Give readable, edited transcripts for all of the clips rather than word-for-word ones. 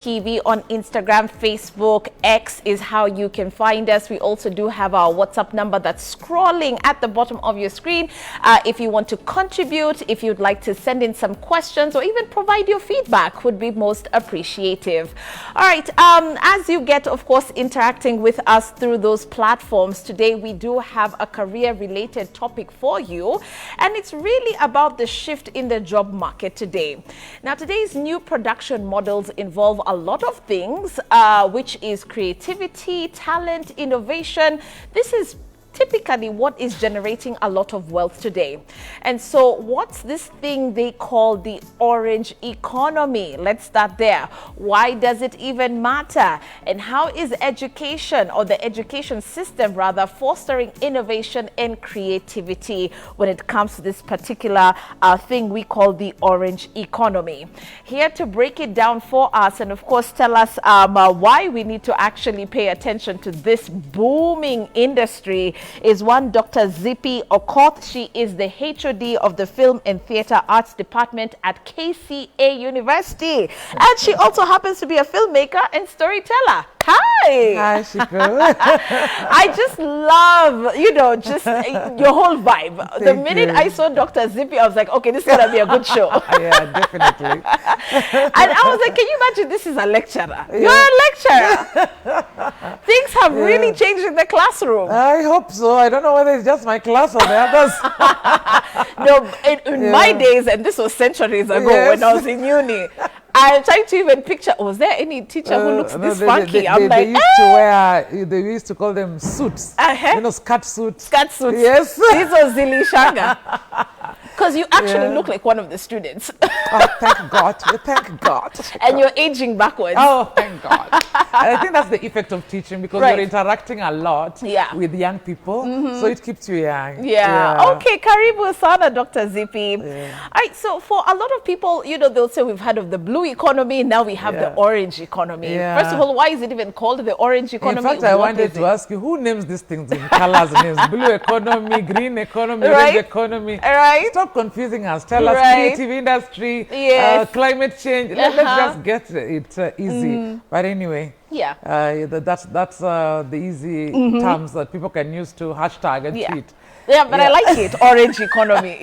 TV on Instagram, Facebook, X is how you can find us. We also do have our WhatsApp number that's scrolling at the bottom of your screen. If you want to contribute, if you'd like to send in some questions or even provide your feedback, would be most appreciative. All right, as you get, of course, interacting with us through those platforms, today we do have a career-related topic for you, and it's really about the shift in the job market today. Now, today's new production models involve a lot of things, which is creativity, talent, innovation. This is typically what is generating a lot of wealth today. And so what's this thing they call the orange economy? Let's start there. Why does it even matter? And how is education, or the education system rather, fostering innovation and creativity when it comes to this particular thing we call the orange economy? Here to break it down for us and of course tell us why we need to actually pay attention to this booming industry is one Dr. Zippy Okoth. She is the HOD of the Film and Theatre Arts Department at KCA University. And she also happens to be a filmmaker and storyteller. Hi! Hi, Shiko. I just love, just your whole vibe. The minute I saw Dr. Zippy, I was like, okay, this is going to be a good show. Yeah, definitely. And I was like, can you imagine this is a lecturer? Yeah. You're a lecturer. Things have really changed in the classroom. I hope so. I don't know whether it's just my class or the others. No, in my days, and this was centuries ago when I was in uni, I'm trying to even picture, was there any teacher who looks this funky? They used to call them suits. Skirt suits. Skirt suits. Yes. These are Zili Shanga. Because you actually look like one of the students. Oh, thank God. Thank God. And you're aging backwards. Oh, thank God. And I think that's the effect of teaching, because you're interacting a lot with young people. So it keeps you young. Okay, karibu sana, Dr. Zippy. All right, so for a lot of people, they'll say we've heard of the blue economy, now we have the orange economy. First of all, why is it even called the orange economy? In fact, I wanted to ask you, who names these things in colors names? Blue economy, green economy, red economy. Stop confusing us. Tell us creative industry, climate change. Let's just get it easy. But anyway, that's the easy terms that people can use to hashtag and tweet. Yeah, but I like it. Orange economy.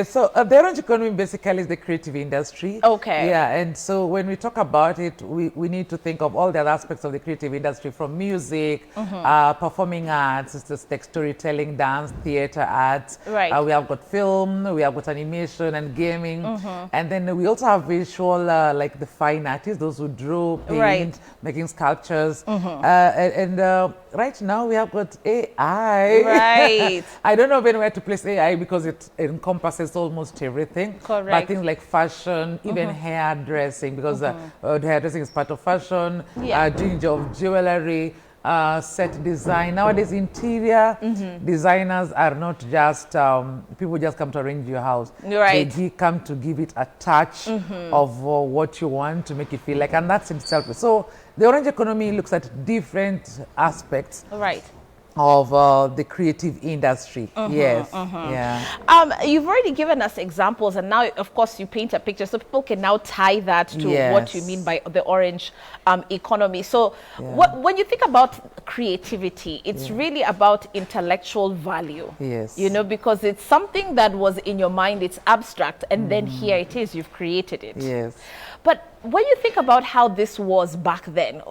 So the orange economy basically is the creative industry. Okay. And so when we talk about it, we need to think of all the other aspects of the creative industry, from music, performing arts, it's just like storytelling, dance, theater, arts. We have got film, we have got animation and gaming. And then we also have visual, like the fine artists, those who draw, paint, making sculptures. Right now we have got AI. I don't know where to place AI, because it encompasses almost everything. Correct. But things like fashion, even hairdressing, because hairdressing is part of fashion, doing of jewelry, set design. Nowadays, interior designers are not just people just come to arrange your house. They come to give it a touch of what you want to make it feel like, and that's itself. So the orange economy looks at different aspects of the creative industry. You've already given us examples, and now of course you paint a picture so people can now tie that to what you mean by the orange economy. So when you think about creativity, it's really about intellectual value. Because it's something that was in your mind, it's abstract, and then here it is, you've created it. But when you think about how this was back then,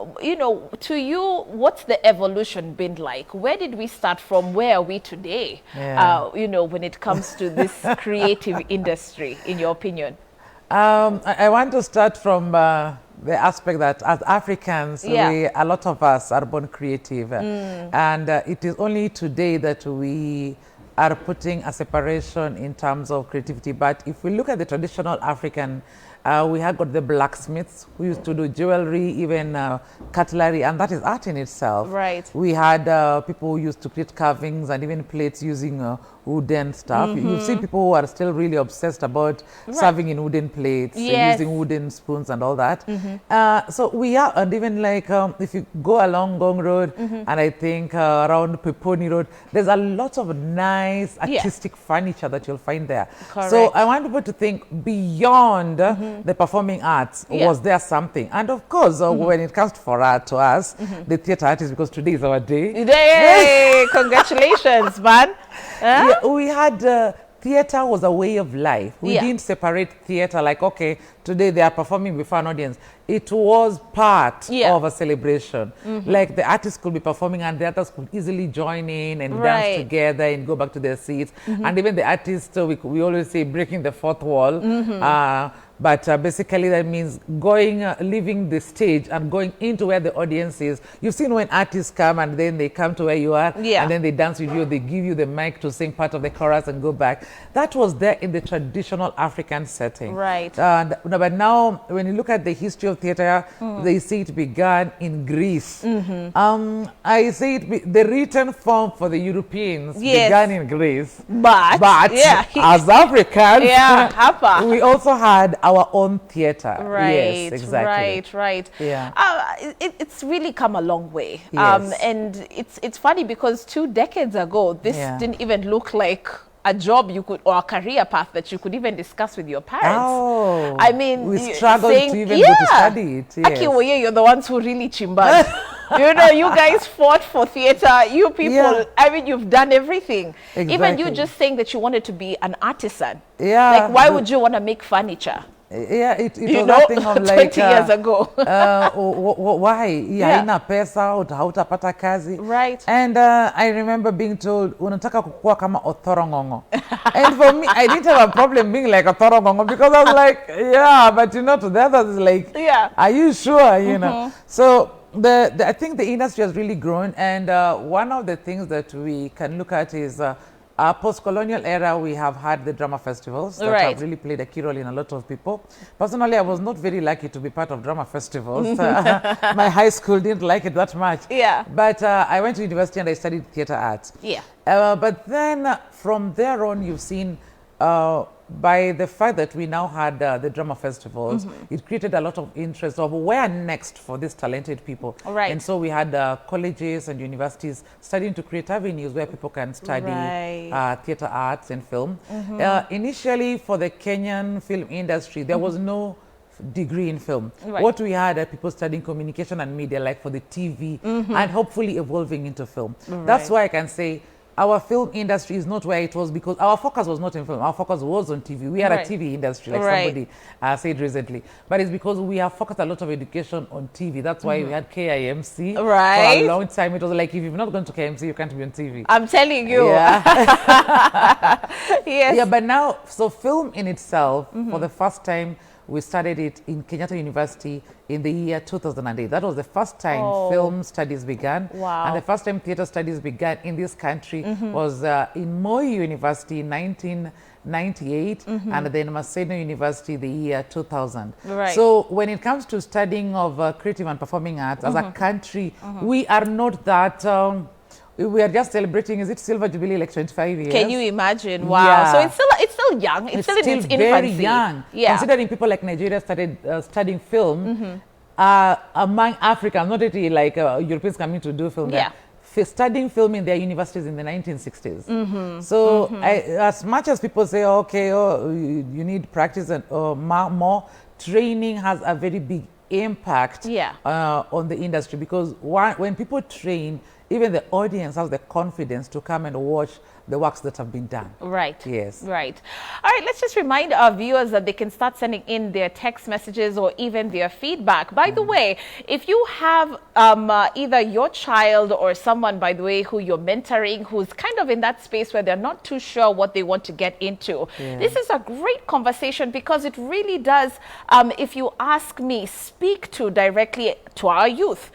to you, what's the evolution been like? Where did we start from? Where are we today? When it comes to this creative industry, in your opinion? I want to start from the aspect that as Africans, a lot of us are born creative. And it is only today that we are putting a separation in terms of creativity. But if we look at the traditional African, we have got the blacksmiths who used to do jewelry, even cutlery, and that is art in itself. We had people who used to create carvings and even plates using wooden stuff. You see people who are still really obsessed about serving in wooden plates, using wooden spoons and all that. So we are, and even like if you go along Gong Road and I think around Peponi Road, there's a lot of nice artistic furniture that you'll find there. So I want people to think beyond the performing arts, was there something? And of course, when it comes to us, the theater artists, because today is our day. Yay! Congratulations, man. Yeah, we had theater was a way of life. We didn't separate theater like, okay, today they are performing before an audience. It was part of a celebration. Like the artists could be performing and the others could easily join in and dance together and go back to their seats. And even the artists, we always say breaking the fourth wall. But basically that means leaving the stage and going into where the audience is. You've seen when artists come and then they come to where you are and then they dance with you, they give you the mic to sing part of the chorus and go back. That was there in the traditional African setting. Right. But now when you look at the history of theater, they say it began in Greece. I say the written form for the Europeans began in Greece. But as Africans, we also had our own theater. Right, yes, exactly. Right. Yeah. It's really come a long way. Yes. And it's funny because 2 decades ago, this didn't even look like a job you could, or a career path that you could even discuss with your parents. Oh, I mean, we struggled to even go to study it. Yes. Aki, you're the ones who really chimbad. You know, you guys fought for theater. You people, I mean, you've done everything. Exactly. Even you just saying that you wanted to be an artisan. Yeah. Like, why would you want to make furniture? Yeah, it was that thing of like 20 years ago. Why? Haina pesa, hautapata kazi. Right. And I remember being told, unataka kukua kama Othorongongo. And for me, I didn't have a problem being like Othorongongo because I was like, yeah, but you know, to the others, like, are you sure? You know. So I think the industry has really grown, and one of the things that we can look at is our post-colonial era. We have had the drama festivals that have really played a key role in a lot of people. Personally, I was not very lucky to be part of drama festivals. My high school didn't like it that much. Yeah. But I went to university and I studied theater arts. Yeah. But then from there on, you've seen by the fact that we now had the drama festivals, it created a lot of interest of where next for these talented people. Right. And so we had colleges and universities starting to create avenues where people can study theater arts and film. Initially, for the Kenyan film industry, there was no degree in film. What we had are people studying communication and media, like for the TV, and hopefully evolving into film. That's why I can say our film industry is not where it was because our focus was not in film. Our focus was on TV. We had a TV industry, like somebody said recently. But it's because we have focused a lot of education on TV. That's why we had KIMC for a long time. It was like, if you've not gone to KIMC, you can't be on TV. I'm telling you. Yeah, but now, so film in itself, for the first time, we started it in Kenyatta University in the year 2008. That was the first time film studies began. And the first time theater studies began in this country was in Moi University in 1998, and then Maseno University the year 2000. So when it comes to studying of creative and performing arts as a country, we are not that... we are just celebrating, is it Silver Jubilee, like 25 years? Can you imagine? Wow. So it's still young. It's still in its infancy. Very young. Considering people like Nigeria started studying film among Africans, not really like Europeans coming to do film there. Studying film in their universities in the 1960s. So as much as people say, okay, you need practice and more, training has a very big impact on the industry, because when people train, even the audience has the confidence to come and watch the works that have been done. Right. Yes. Right. All right, let's just remind our viewers that they can start sending in their text messages or even their feedback. By the way, if you have either your child or someone, by the way, who you're mentoring, who's kind of in that space where they're not too sure what they want to get into, this is a great conversation, because it really does, if you ask me, speak to directly to our youth,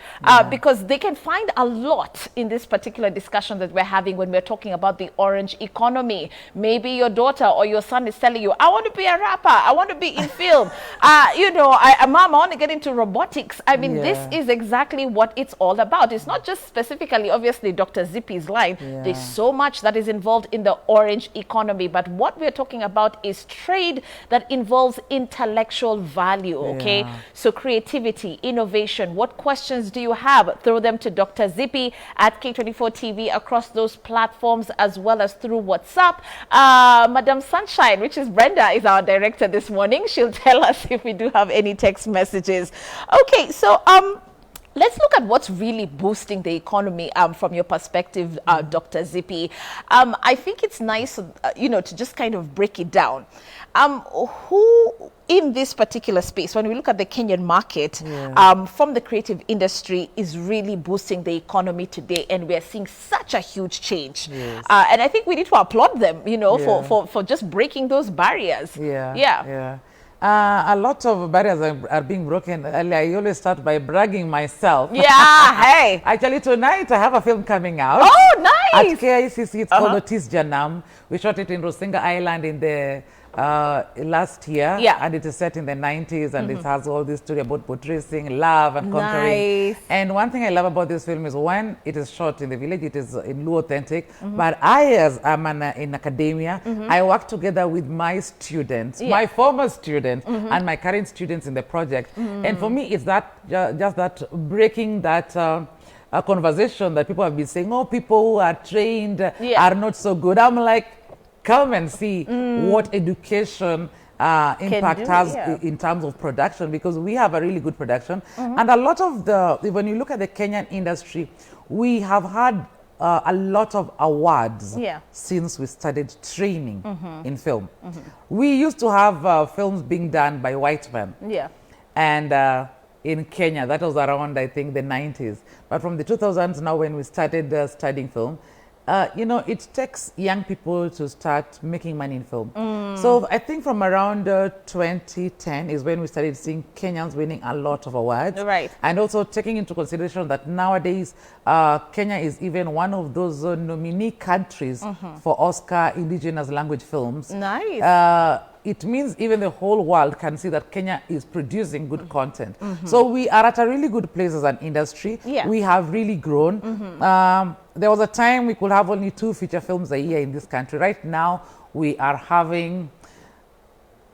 because they can find a lot in this particular discussion that we're having when we're talking about the orange economy. Maybe your daughter or your son is telling you, I want to be a rapper, I want to be in film, you know, mom, I want to get into robotics. I mean, this is exactly what it's all about. It's not just specifically, obviously, Dr. Zippy's line. There's so much that is involved in the orange economy, but what we're talking about is trade that involves intellectual value, okay? So creativity, innovation. What questions do you have? Throw them to Dr. Zippy at K24 TV across those platforms as well. well as through WhatsApp. Madam Sunshine, which is Brenda, is our director this morning. She'll tell us if we do have any text messages. Okay, so let's look at what's really boosting the economy from your perspective, Dr. Zippy. I think it's nice, to just kind of break it down. Who in this particular space, when we look at the Kenyan market, from the creative industry, is really boosting the economy today, and we're seeing such a huge change. Yes. And I think we need to applaud them, for just breaking those barriers. A lot of barriers are being broken. I always start by bragging myself. Yeah, hey. Actually, tonight I have a film coming out. Oh, nice. At KICC, it's called Otis Janam. We shot it in Rusinga Island in the last year, and it is set in the 90s, and it has all this story about portraying love and conquering. Nice. And one thing I love about this film is, when it is shot in the village, it is in Luo authentic, but I, as I'm in academia, I work together with my students, my former students, and my current students in the project. And for me, it's that just that breaking that a conversation that people have been saying, oh, people who are trained are not so good. I'm like, come and see what education impact has in terms of production, because we have a really good production. And a lot of when you look at the Kenyan industry, we have had a lot of awards since we started training in film. We used to have films being done by white men. And in Kenya, that was around, I think, the 90s. But from the 2000s now, when we started studying film, it takes young people to start making money in film. So I think from around 2010 is when we started seeing Kenyans winning a lot of awards. Right. And also taking into consideration that nowadays Kenya is even one of those nominee countries for Oscar indigenous language films. Nice. It means even the whole world can see that Kenya is producing good content. So we are at a really good place as an industry. We have really grown. There was a time we could have only 2 feature films a year in this country. Right now, we are having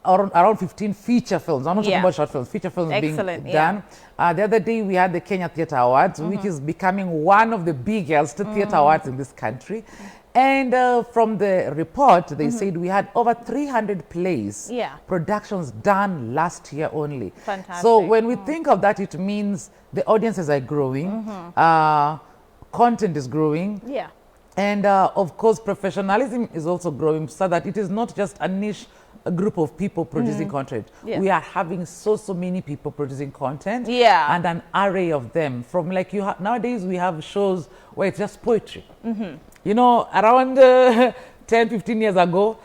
around 15 feature films. I'm not talking about short films, feature films being done. The other day, we had the Kenya Theatre Awards, which is becoming one of the biggest theatre awards in this country. And from the report, they said we had over 300 plays, productions done last year only. Fantastic. So when we think of that, it means the audiences are growing, content is growing, and of course, professionalism is also growing, so that it is not just a niche group of people producing content. We are having so many people producing content, and an array of them. From like nowadays, we have shows where it's just poetry. Around 10-15 years ago,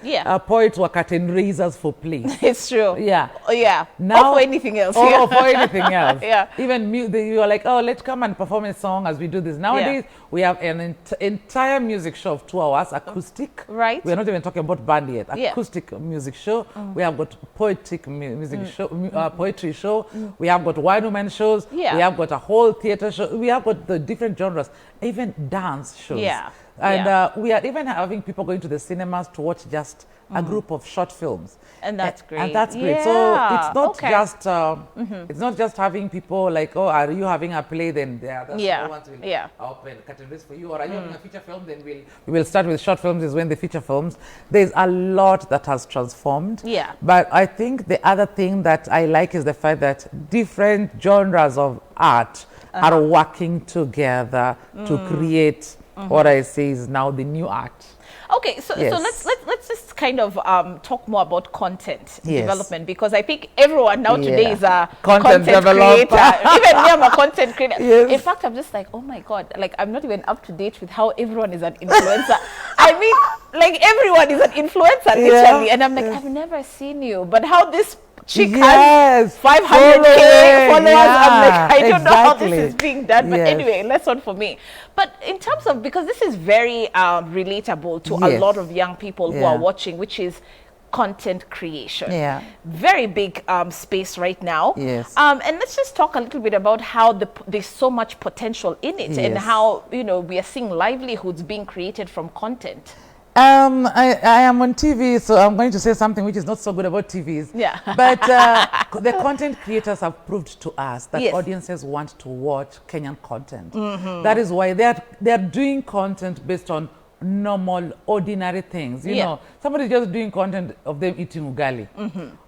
poets were curtain raisers for plays. It's true. Now, or for anything else. Or for anything else. Even you are like, oh, let's come and perform a song as we do this. Nowadays, we have an entire music show of 2 hours, acoustic. Right. We're not even talking about band yet. Acoustic music show. We have got poetic music show, poetry show. We have got one-woman shows. We have got a whole theater show. We have got the different genres, even dance shows. And we are even having people going to the cinemas to watch just a group of short films. And that's great. And that's great. So it's not just it's not just having people like, oh, are you having a play? Then the ones will open curtain raise for you. Or are you having a feature film? Then we will start with short films. Is when the feature films. There's a lot that has transformed. But I think the other thing that I like is the fact that different genres of art are working together to create what I say is now the new art. Okay, so let's just kind of talk more about content development, because I think everyone now today is a content creator. Even me, I'm a content creator. In fact, I'm just like, oh my God, like I'm not even up to date with how everyone is an influencer. I mean, like everyone is an influencer literally, and I'm like, I've never seen you, but how this chick has 500K followers. I'm like, I don't know how this is being done. But anyway, lesson for me. But in terms of, because this is very relatable to a lot of young people who are watching, which is content creation. Very big space right now. And let's just talk a little bit about how there's so much potential in it, and how, we are seeing livelihoods being created from content. I am on TV, so I'm going to say something which is not so good about TVs. But the content creators have proved to us that audiences want to watch Kenyan content. That is why they are doing content based on normal, ordinary things. You know, somebody just doing content of them eating ugali,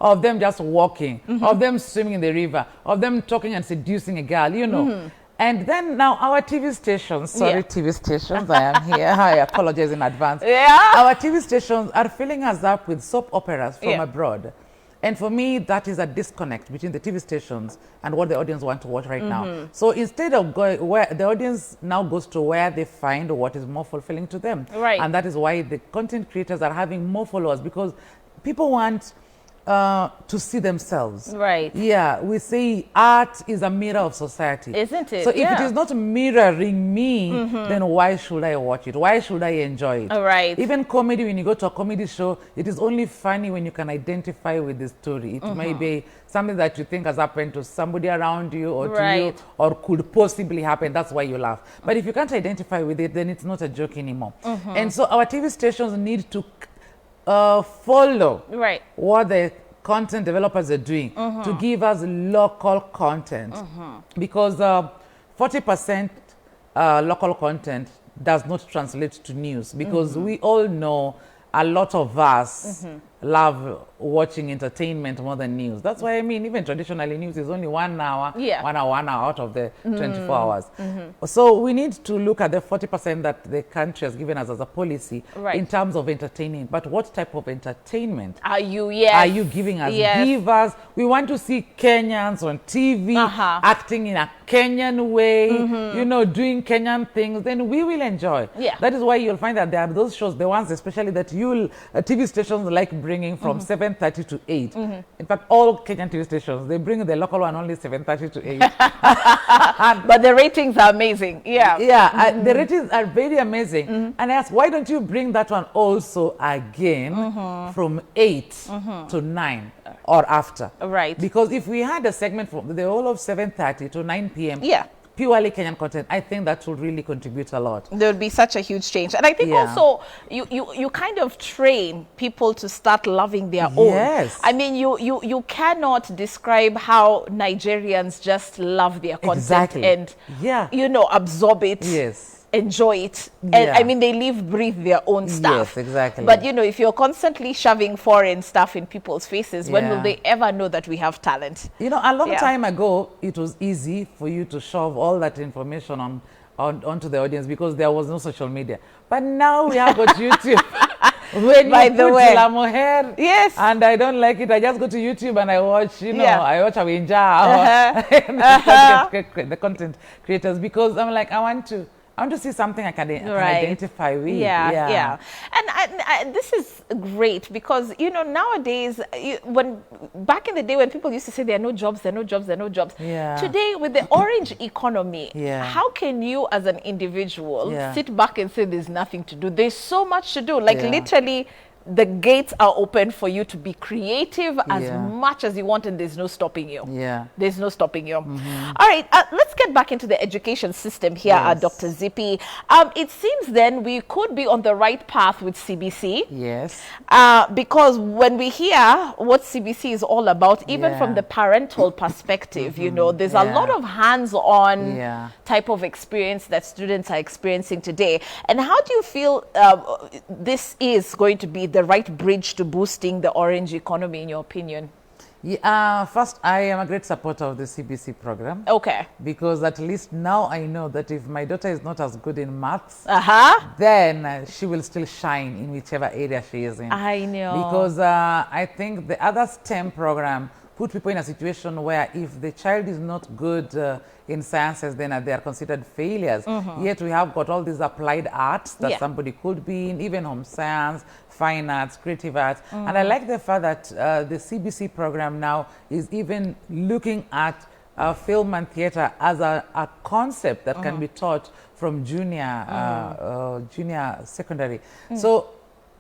of them just walking, of them swimming in the river, of them talking and seducing a girl, you know. And then now our TV stations, sorry, TV stations, I am here, I apologize in advance. Our TV stations are filling us up with soap operas from abroad. And for me, that is a disconnect between the TV stations and what the audience want to watch right now. So instead of going where the audience now goes to where they find what is more fulfilling to them. And that is why the content creators are having more followers, because people want to see themselves. Yeah, we say art is a mirror of society. Isn't it? So if it is not mirroring me, then why should I watch it? Why should I enjoy it? Even comedy, when you go to a comedy show, it is only funny when you can identify with the story. It may be something that you think has happened to somebody around you or to you, or could possibly happen. That's why you laugh. But if you can't identify with it, then it's not a joke anymore. And so our TV stations need to follow what the content developers are doing to give us local content, because 40% local content does not translate to news, because we all know a lot of us love watching entertainment more than news. That's why, I mean, even traditionally news is only 1 hour, 1 hour out of the 24 hours. So we need to look at the 40% that the country has given us as a policy in terms of entertaining. But what type of entertainment are you giving us? Give us. We want to see Kenyans on TV acting in a Kenyan way, you know, doing Kenyan things, then we will enjoy. That is why you'll find that there are those shows, the ones especially that you'll TV stations like bringing from 7:30 to 8. In fact, all Kenyan TV stations, they bring the local one only 7:30 to 8. But the ratings are amazing. The ratings are very amazing. And I ask, why don't you bring that one also again from 8 to 9 or after? Because if we had a segment from the whole of 7:30 to 9 p.m. purely Kenyan content, I think that would really contribute a lot. There would be such a huge change. And I think also you kind of train people to start loving their own. I mean, you cannot describe how Nigerians just love their content and, you know, absorb it. Enjoy it. And I mean, they live, breathe their own stuff. But you know, if you're constantly shoving foreign stuff in people's faces, when will they ever know that we have talent? You know, a long time ago, it was easy for you to shove all that information onto the audience because there was no social media. But now we have got YouTube. When By the way, La Mujer, and I don't like it, I just go to YouTube and I watch, you know, I watch Awinja, the content creators, because I'm like, I want to see something I can identify with. And this is great because, you know, nowadays, when back in the day when people used to say there are no jobs, today with the orange economy, how can you as an individual sit back and say there's nothing to do? There's so much to do. Like literally, the gates are open for you to be creative as much as you want, and there's no stopping you. There's no stopping you. All right, let's get back into the education system here, Dr. Zippy. It seems then we could be on the right path with CBC. Because when we hear what CBC is all about, even from the parental perspective, you know, there's a lot of hands-on type of experience that students are experiencing today. And how do you feel this is going to be the right bridge to boosting the orange economy, in your opinion? First, I am a great supporter of the CBC program. Because at least now I know that if my daughter is not as good in maths, then she will still shine in whichever area she is in. I know. Because I think the other STEM program put people in a situation where if the child is not good in sciences, then they are considered failures. Yet we have got all these applied arts that somebody could be in, even home science, fine arts, creative arts. And I like the fact that the CBC program now is even looking at film and theater as a concept that can be taught from junior secondary. So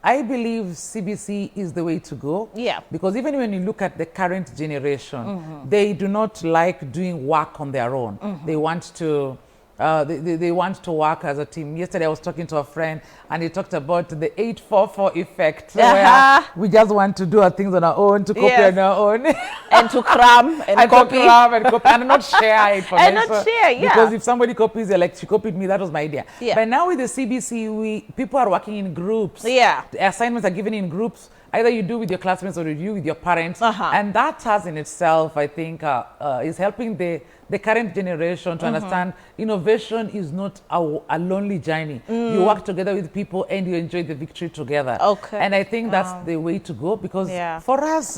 I believe CBC is the way to go. Because even when you look at the current generation, they do not like doing work on their own. They want to they want to work as a team. Yesterday I was talking to a friend and he talked about the 8-4-4 effect, where we just want to do our things on our own, to copy on our own. And to cram and copy. And not share information. And not share, Because if somebody copies, like she copied me, that was my idea. Yeah. But now with the CBC, people are working in groups. Yeah. The assignments are given in groups. Either you do with your classmates or you do with your parents. And that has in itself, I think, is helping the current generation to understand innovation is not a lonely journey. You work together with people and you enjoy the victory together. Okay. And I think that's the way to go, because for us,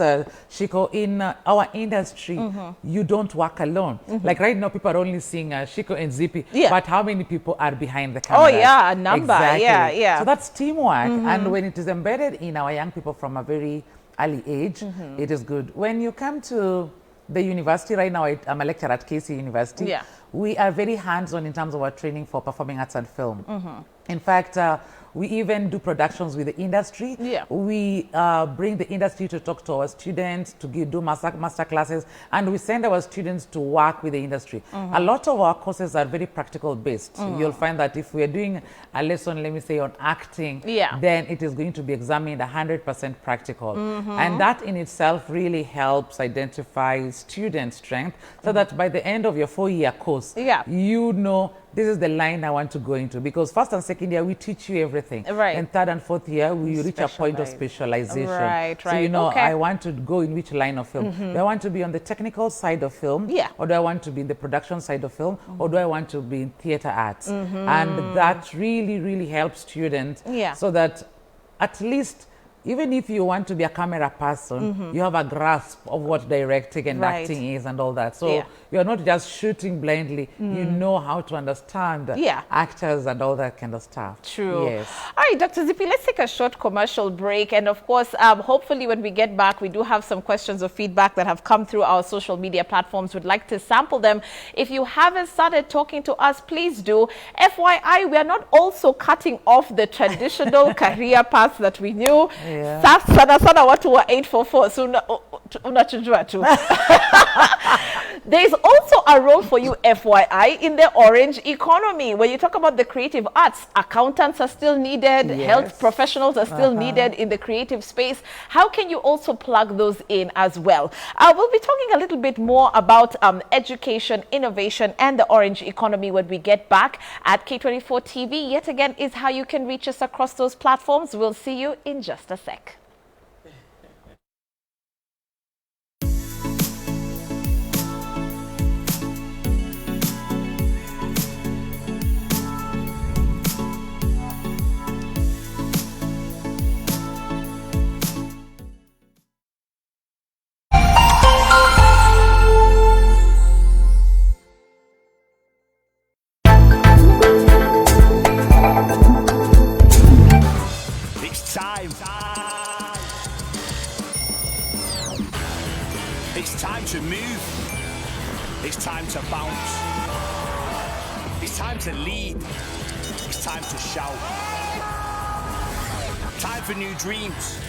Shiko, in our industry, you don't work alone. Like right now, people are only seeing Shiko and Zippy, but how many people are behind the camera? Oh yeah, a number. Exactly. Yeah. So that's teamwork. And when it is embedded in our young people from a very early age, it is good. When you come to the university, right now I'm a lecturer at KCA University. We are very hands-on in terms of our training for performing arts and film. In fact, we even do productions with the industry. We bring the industry to talk to our students, to do master classes, and we send our students to work with the industry. A lot of our courses are very practical based. You'll find that if we're doing a lesson, let me say, on acting, then it is going to be examined 100% practical. And that in itself really helps identify student strength, so that by the end of your 4-year course, you know, this is the line I want to go into, because first and second year we teach you everything. And third and fourth year we reach a point of specialization. So you know, I want to go in which line of film. Do I want to be on the technical side of film? Or do I want to be in the production side of film? Or do I want to be in theater arts? And that really helps students, so that at least, even if you want to be a camera person, you have a grasp of what directing and acting is and all that. So you're not just shooting blindly. You know how to understand actors and all that kind of stuff. True. Yes. All right, Dr. Zippy, let's take a short commercial break. And of course, hopefully when we get back, we do have some questions or feedback that have come through our social media platforms. We'd like to sample them. If you haven't started talking to us, please do. FYI, we are not also cutting off the traditional career paths that we knew. Sana sana watu wa 844, so unachujua tu. There's also a role for you, FYI, in the orange economy. When you talk about the creative arts, accountants are still needed, health professionals are still needed in the creative space. How can you also plug those in as well? We'll be talking a little bit more about education, innovation, and the orange economy when we get back at K24 TV. Yet again, is how you can reach us across those platforms. We'll see you in just a sec. It's time to move. It's time to bounce. It's time to lead. It's time to shout. Time for new dreams.